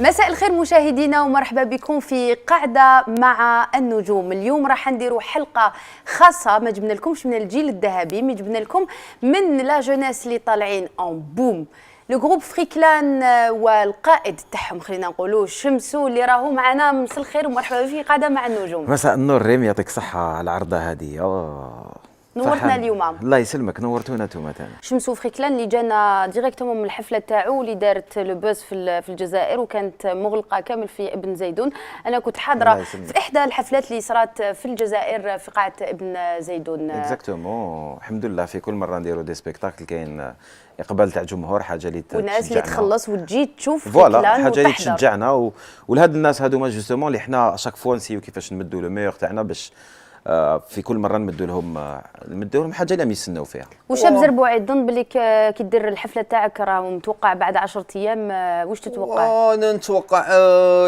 مساء الخير مشاهدينا ومرحبا بكم في قاعدة مع النجوم. اليوم راح نديروا حلقة خاصة، ما جبنا لكمش من الجيل الذهبي، ما جبنا لكم من لا جونيس اللي طالعين اون بوم. لو جروب فريكلان والقائد تاعهم خلينا نقولوا شمسو اللي راهو معنا. مساء الخير ومرحبا في قاعدة مع النجوم. مساء النور ريم، يعطيك الصحة على العرضة هذه. نورتنا اليوم. الله يسلمك، نورتونا انتوما تاعنا. شمسو فريكلان اللي جانا ديريكتومون من الحفله تاعو اللي دارت لو بوز في الجزائر وكانت مغلقه كامل في ابن زيدون. انا كنت حاضره في احدى الحفلات اللي صارت في الجزائر في قاعه ابن زيدون. اكزاكتومون، الحمد لله في كل مره نديروا دي سبيكتاكل كاين اقبال تاع جمهور، حاجه اللي تشجعنا والناس اللي تخلص وتجي تشوف فوالا، حاجه اللي تشجعنا ولهاد الناس هذوما جوستومون اللي حنا شاك فوا نسيو كيفاش نمدوا لو ميور تاعنا باش في كل مره نمدوا لهم حاجه اللي يستناو فيها. وشاب زربوعي تظن بلي كي دير الحفله تاعك راه متوقع بعد 10 ايام، واش تتوقع؟ انا نتوقع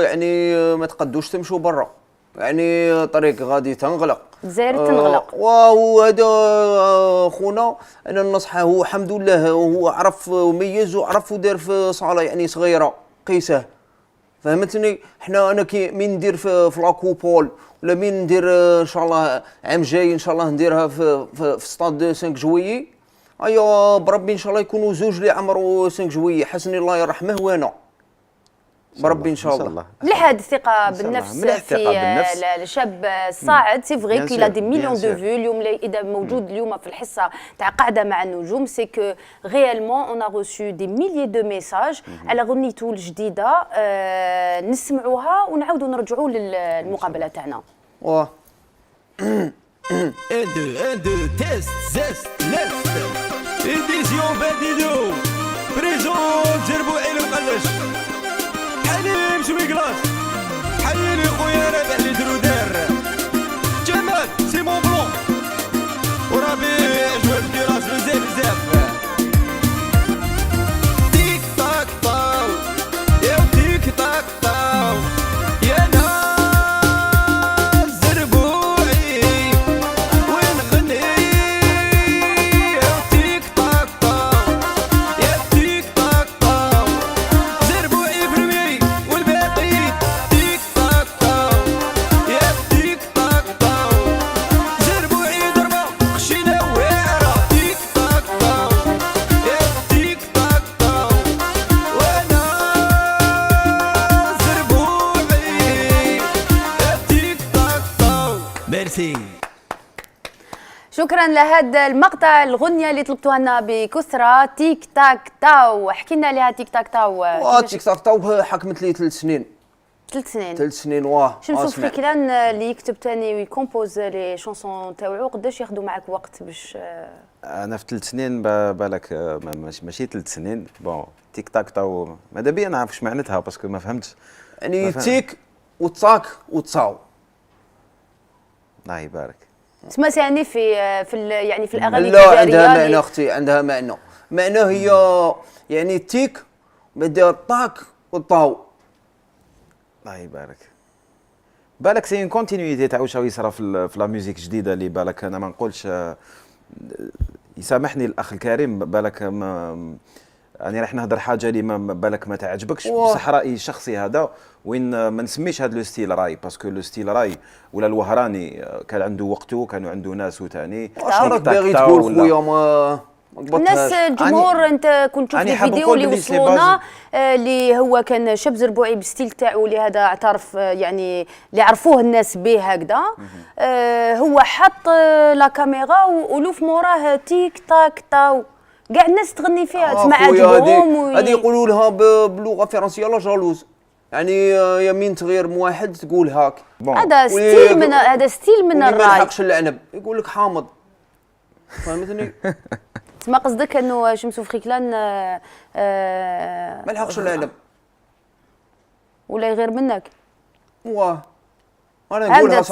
يعني ما تقدوش تمشوا برا، يعني طريق غادي تنغلق، الجزائر تنغلق. وهذا خونا انا ننصحه، هو الحمد لله هو عرف وميز وعرف ودار في صاله يعني صغيره قيسه، فهمتني. انا كي مين ندير في لاكوبول ولا مين ندير ان شاء الله عام جاي ان شاء الله نديرها في ستاد 5 جويي. ايوا بربي ان شاء الله يكونوا زوج اللي عمرو 5 جويي، حسني الله يرحمه وانا بربي ان شاء الله. مليح هذه الثقه بالنفس في الشاب الصاعد. سي فغي كي لا دي مليون دو فيو. اليوم اذا موجود اليوم في الحصه تاع قاعده مع النجوم، سي كو ريالمون اون ا روسو دي ميليي دو ميساج على غنيته الجديده. نسمعوها ونعاودوا نرجعوا للمقابله تاعنا. واه ان دو تيست زيست ليست ايديسيون باديدو بريزون زربوعي المقلش حليم شوي كلاس حيلي خويا رابع اللي درو دار جمال سي مون بلون وربيع جواب كلاس بزاف تيك تاك طاو يا تيك تاك طاو يا ناس زربوعي وين غني يا تيك تاك طاو يا تيك تاك طاو زربوعي برمي والباقي تيك تاك طاو يا تيك تاك طاو زربوعي ضربة خشينا واعرة تيك تاك طاو يا تيك تاك طاو وانا زربوعي يا تيك تاك طاو. ميرسي. شكرا لهذا المقطع، الغنية اللي طلبتوها لنا بكثرة، تيك تاك تاو. حكي لنا عليها تيك تاك تاو. تيك تاك تاو حكمت لي 3 سنين. 3 سنين واه. شمسو فريكلان اللي يكتب ثاني ويكومبوز لي شونسون تاوعو، قداش ياخذوا معك وقت باش؟ انا في 3 سنين بالك ماشي 3 سنين. بون تيك تاك تاو ماذا بيا نعرف واش معناتها باسكو ما فهمتش. يعني تيك وتاك وتصاو. الله يبارك. تسمى يعني في يعني في الاغاني لا عندها معنى اختي، عندها معنى هي يعني تيك بعد طاك وطاو. الله يبارك. بالك سي اون كونتينيتي تاع واش راه يصرا في لا ميوزيك جديده اللي بالك انا ما نقولش يسامحني الاخ الكريم، بالك يعني راح نهضر حاجه اللي بالك ما تعجبكش، بصح رايي الشخصي هذا وين ما نسميش هذا لو ستيل راي، باسكو لو ستيل راي ولا الوهراني كان عنده وقته، كانوا عنده ناس ثاني. راك باغي تقول خويا ما الناس الجمهور انت كنت تشوف الفيديو اللي وصلونا اللي هو كان شاب زربوعي بالستيل تاعو اللي هذا اعترف يعني اللي عرفوه الناس به هكذا. هو حط لا كاميرا والوف موراه تيك تاك تاو، كاع الناس تغني فيها تسمع عجبهم. هذه يقولوا لها بلغه فرنسيه لا جالوز، يعني يمين تغير واحد تقول هاك. هذا ستيل من الراي. ما يلحقش العنب يقول لك حامض، فهمتني. تسمى قصدك انه شمسو فريكلان ما يلحقش العنب ولا يغير منك؟ واه انا نقولها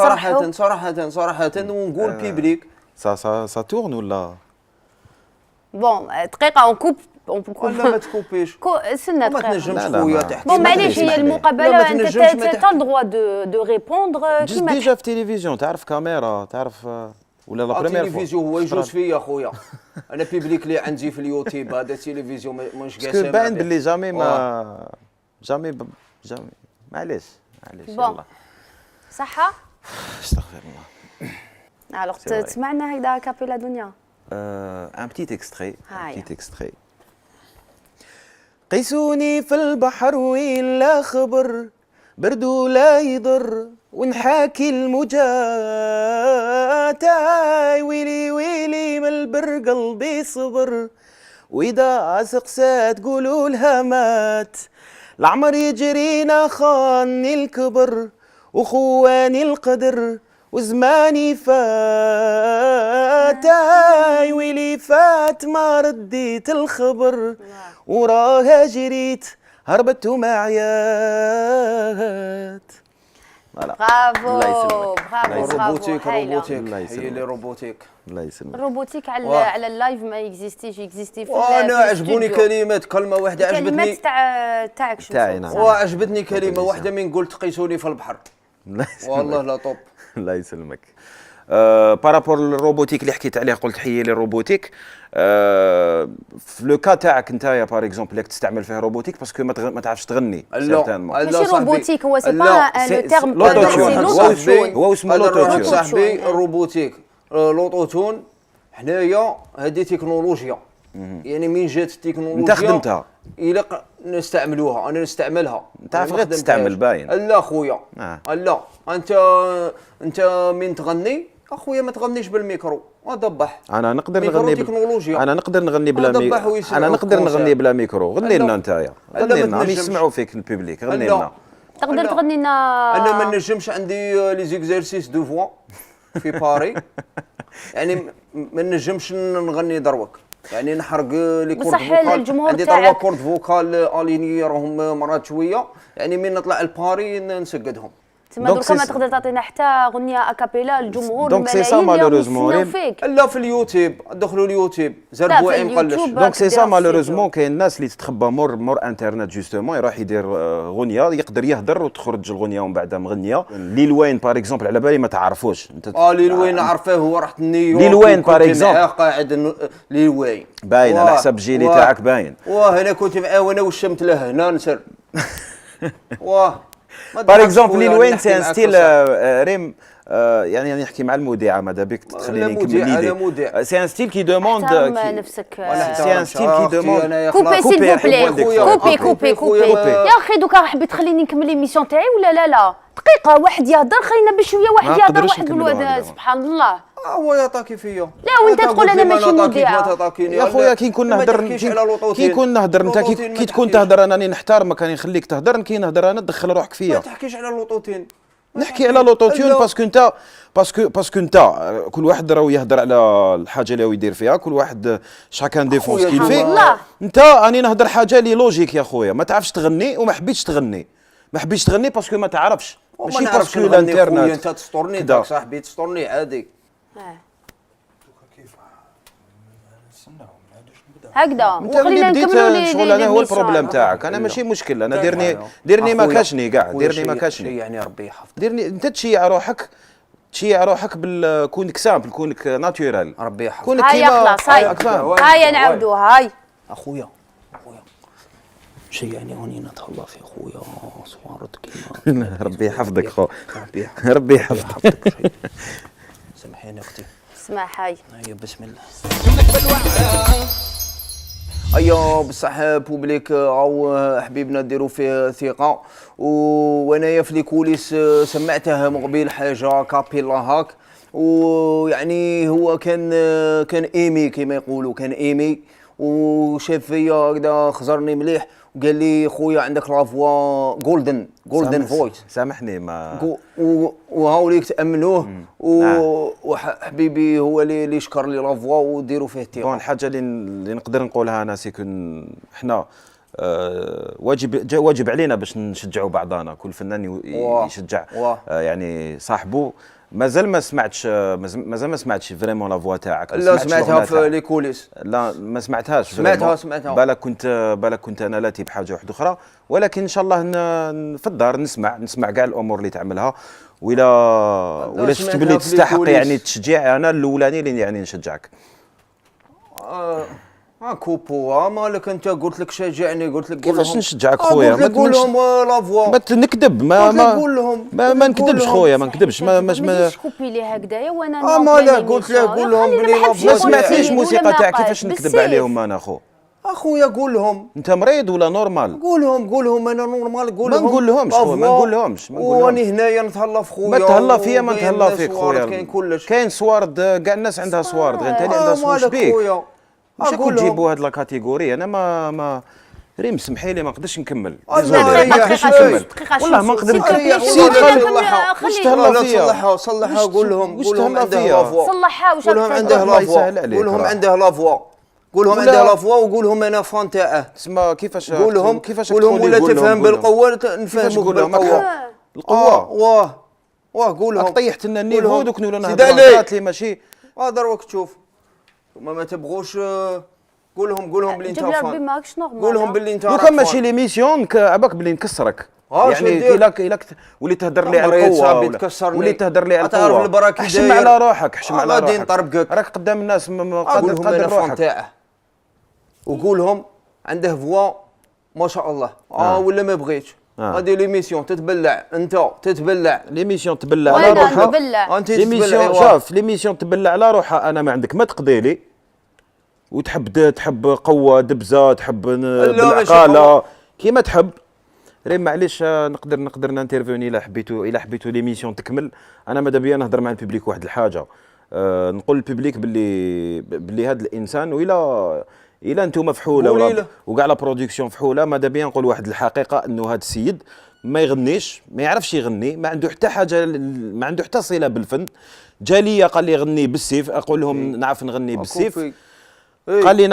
صراحه ونقول بيبليك سا تورن ولا بون دقيقه اون كوب ولا ما تكوبيش سنة ما تنجمش خويا تحكي. بون معليش هي المقابله انت تا الدغوا دو ريبوندر كيما ديجا في التلفزيون تعرف كاميرا تعرف ولا لا بريمير فوا. التلفزيون هو يجوز فيا خويا، انا بيبليك اللي عندي في اليوتيوب هذا التلفزيون مش قاسم. باين باللي جامي جامي معليش بون. يلا صحه استغفر الله. الوغ C'est vrai. تسمعنا هكذا كابيلا دنيا. ان بتيت اكستري هاي. بتيت اكستري. قيسوني في البحر وين لا خبر، برد لا يضر ونحاكي المجات. ويلي ويلي من البر قلبي صبر، وإذا سقسات قولوا لها مات. العمر يجرينا خاني الكبر، وخواني القدر وزماني فات. ويلي فات ما رديت الخبر، وراها جريت هربت ومعيات. برافو الله يسلمك. برافو روبوتيك هايلة. روبوتيك الله هي يسلمك. لي روبوتيك. الله يسلمك. الروبوتيك على واه. على اللايف ما يكزيستيش، يكزيستي في وانا في عجبوني الاستوديو. كلمات، كلمه واحده كلمات عجبتني. تاعك شنو تاعي صوت؟ نعم. وعجبتني كلمه واحده من قلت قيسوني في البحر. الله يسلمك. والله لا طوب. الله يسلمك. بارابور للروبوتيك اللي حكيت عليه، قلت حيي لي الروبوتيك. في لو كا تاعك نتايا باغ اكزومبل اللي راك تستعمل فيه روبوتيك باسكو ما تعرفش تغني سيرتانمون. ماشي روبوتيك، هو سي با لو تيرم لوتوتيون. لوتوتون. هو اسمه واحد لوتوتيون. صاحبي الروبوتيك لوتوتون حنايا هذه تكنولوجيا، يعني من جات التكنولوجيا انت خدمتها؟ الى نستعملوها، انا نستعملها. انت عارف غير تستعمل باين. لا خويا آه. لا انت من تغني اخويا ما تغنيش بالميكرو ودبح. انا نقدر ميكرو نغني تكنولوجيا. انا نقدر نغني بلا ضبح ميكرو. ويسمعوا انا نقدر الكونسير. نغني بلا ميكرو. غني لا. لنا نتايا، لا، غني ما لنا، عم تنجمش. يسمعوا فيك الببليك. غني لا. لنا. تقدر لا. تغني لنا. انا ما نجمش، عندي لي زيكزارسيس دو فوا في باري، يعني ما نجمش نغني دروك، يعني نحرق لي كورد بصح فوكال. الجمهور عندي تاعك- تروا كورد فوكال اليني راهم مرات شويه، يعني من نطلع الباري نسقدهم. تما دونك دركا ما سي- تقدر تعطينا حتى اغنيه اكابيلا، الجمهور دونك سي سا الملايين اليوم مالوروزمون يستناو ريم. فيك. لا في اليوتيوب، دخلوا اليوتيوب لا، زربوا في وعي مقلش. اليوتيوب. دونك سي كدير سا في مالوروزمون كاين الناس اللي تتخبى مور انترنت جوستومون، يروح يدير غنيه، يقدر يهدر وتخرج الغنيه ومن بعد مغنيه. ليل وين باغ اكزومبل على بالي ما تعرفوش انت. ليل وين عرفه، هو رحت نيويورك ليل وين وكنت par exemple. معاه قاعد ليل وين باين على حسب الجيلي تاعك باين. هنا كنت معاه وانا وشمت له هنا نسر. باغ اكزومبل ليل وين سي ان ستيل ريم. يعني نحكي مع المذيعه ماذا بك تخليني نكمل ليدي. سي ان ستيل كي دوموند. احترم نفسك. سي ان ستيل كي دوموند. كوبي سيل فو بلي، كوبي كوبي كوبي. كوبي. يا اخي دوكا حبيت تخليني نكمل ليميسيون تاعي ولا لا؟ دقيقه واحد يهضر، خلينا بشويه واحد ما يهضر، نقدرش واحد نكملوها بالواد. هكذا. سبحان الله. هو يعطاكي فيا. لا، وانت تقول انا ماشي مذيعه. يا خويا كي نكون نهضر كي نكون نهضر انت كي تكون تهضر انني نحترمك، راني نخليك تهضر. كي نهضر انا تدخل روحك ما فيا. تحكيش على لوطوتين. نحكي على لوطوتيون باسكو انت كل واحد راه يهضر على الحاجه اللي هو يدير فيها، كل واحد شاكان ديفونس كيل سبحان في. الله. انت راني نهضر حاجه اللي لوجيك يا خويا، ما تعرفش تغني وما حبيتش تغني. ما حبيتش تغني باسكو ما تعرفش، ماشي ماشي باسكو باسكو الانترنت. انت تسطرني كدا. داك صاحبي، تسطرني عادي. هكذا انت وخلينا اللي نكملوا بديت شغل انا هو ليميسيون. البروبليم تاعك. انا ماشي مشكل، انا ديرني ما كاشني كاع، ديرني ما كاشني. يعني ربي يحفظك. ديرني انت تشيع روحك كونك سامبل، كونك ناتورال. ربي يحفظك. كونك هاي كيما خلاص، هاي فاهم. هاي نعاودوها. هاي اخويا شي يعني هوني نتهلا في خويا صوارت كيما. ربي يحفظك خو. ربي يحفظك. ربي يحفظك. سامحيني اختي. اسمع هاي. هيا بسم الله. بصح بوبليك او حبيبنا ديروا فيه ثقه، وانايا في لي كوليس سمعته مقبل حاجه كابيلا هاك، ويعني هو كان ايمي كما يقولوا، كان ايمي وشاف فيا هكذا خزرني مليح وقال لي خويا عندك لافوا جولدن فويس. سامحني ما وهاوليك تامنوه وحبيبي هو اللي شكر لي لافوا وديروا فيه بون الثقه. الحاجه اللي نقدر نقولها انا سيكون حنا واجب علينا باش نشجعوا بعضنا، كل فنان يشجع يعني صاحبه. مازال ما سمعتش فريمون لا فوا تاعك. لا سمعتها في لي كوليس. لا ما سمعتهاش. سمعتها. بالك كنت انا لاتي بحاجه واحده اخرى، ولكن ان شاء الله في الدار نسمع كاع الامور اللي تعملها. ولا شفت باللي تستحق يعني التشجيع، انا الاولاني اللي يعني نشجعك. كوبو مالك انت قلت لك شجعني قلت لك قول كيفاش لهم. نشجعك خويا؟ قلت لك قول لهم لا فوا ما نكذب قلت لك قول لهم. ما قلت لك قول نكذبش لهم. خويا، ما نكذبش ما تجيش كوبي لي هكذايا وانا ما لا قلت له قول لهم بلي لا ما فوا سمعتيش ولا موسيقى تاع كيفاش نكذب عليهم انا خو؟ اخويا قول لهم انت مريض ولا نورمال؟ قول لهم انا نورمال قول ما لهم نقولهمش خويا، ما نقولهمش واني هنايا نتهلا في خويا ما تهلا فيا، ما نتهلا فيك خويا خويا. كاين كلش كاين صوارد، كاع الناس عندها صوارد، غير انت اللي عندها سوش مالك بيك. خويا واش اقول راكم لهم تجيبوا هاد لاكاتيغوري؟ انا ما ريم سمحي لي ما نقدرش نكمل. الله ديزولي، ما نقدرش نكمل والله ما نقدر خلي صلحها. واش تهلا لا فيا؟ صلحها قول لهم واش قول لهم تهلا عنده فيا؟ لافوا صلحها واش قول لهم عنده الله يسهل لافوا عليك قول لهم راه. عنده لافوا قول لهم ولا- عنده لافوا وقول لهم انا فان تاعه تسمى كيفاش قول لهم كيفاش قول لهم ولا قول لهم، تفهم قول لهم. بالقوه كيفاش نفهموك قول لهم؟ بالقوه القوه واه قول لهم راك طيحت لنا النيفو لهم. دوك نولوا زيد نهضروا علي. هضرات اللي ماشي. دروك تشوف ثم ما تبغوش قول لهم بلي انت جاب لي ربي فان ماكش نورمال قول لهم بلي انت دوكا راك ماشي فان. ليميسيون عباك بلي نكسرك. شو يعني ندير؟ إلا ولي تهدر لي على مريض القوه صاحبي ولا- تكسرني. ولي تهدر لي على تعرف القوه. البراكي احشم داير. على روحك، احشم على غادي روحك. نطربقك. راك قدام الناس قول قادر لهم انا تقدر فان روحك. تاعه وقول لهم عنده فوا ما شاء الله ولا ما بغيتش هذه ليميسيون تتبلع انت تتبلع ليميسيون تبلع على وانا روحها. نبلع انت تتبلع ليميسيون ايوا. شوف ليميسيون تبلع على روحها، انا ما عندك ما تقضي لي تحب قوه دبزه، تحب ماشي بالعقاله قوة. كيما تحب. ريم معليش نقدر نانترفوني الا حبيتوا ليميسيون تكمل. انا ماذا بيا نهضر مع الببليك واحد الحاجه، نقول للببليك باللي هذا الانسان الى انتم فحوله قولي له. وكاع لا برودكسيون فحوله، ماذا بيا نقول واحد الحقيقه انه هذا السيد ما يغنيش، ما يعرفش يغني، ما عنده حتى حاجه، ما عنده حتى صله بالفن. جاليه قال لي غني بالسيف، اقول لهم نعرف نغني بالسيف. قال لي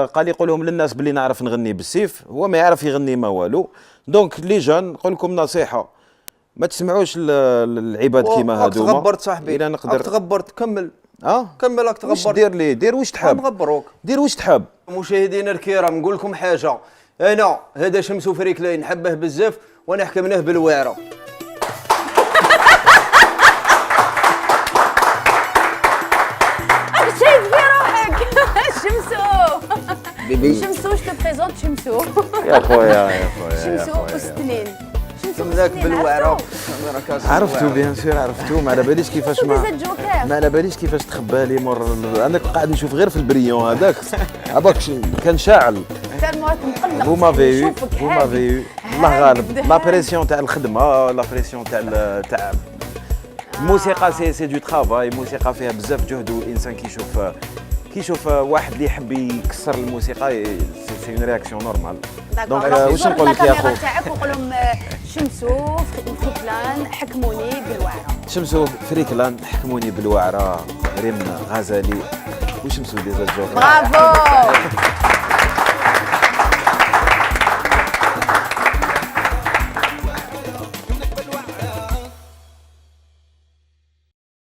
قال لي قول لهم للناس باللي نعرف نغني بالسيف، هو ما يعرف يغني ما والو. دونك لي جون نقول لكم نصيحه، ما تسمعوش العباد كيما هذوما. تغبرت صاحبي الى نقدر تغبرت كمل واش كمل تغبرت دير لي دير واش تحب، نغبروك. دير واش تحب. مشاهدينا الكرام نقول لكم حاجه، انا هذا شمس فريكلي نحبه بزاف وانا حكمناه بالواعره. شايف في روحك شمسو بيبي شمسو جو تو بريزونت شمسو يا خويا شمسو وستلين شمسو ذاك وستلين بالواعره عرفتو بيان سور عرفتو، ما على باليش كيفاش ما على باليش كيفاش تخبى لي مر. انا قاعد نشوف غير في البريون هذاك عباك كان شاعل. تالمو مقلق Vous m'avez eu, نشوفك vous هادي. m'avez eu. الله هادي غالب. بدهان. لا بريسيون تاع الخدمه، لا بريسيون تاع الموسيقى سي دو ترافاي. الموسيقى فيها بزاف جهد، والانسان كيشوف واحد اللي يحب يكسر الموسيقى سي اون رياكسيون نورمال. دونك واش نقول لك يا خو؟ تاعك وقول لهم شمسو فريكلان حكموني بالوعره. شمسو فريكلان حكموني بالوعره، ريم غزالي وشمسو دي زاد جوكر. برافو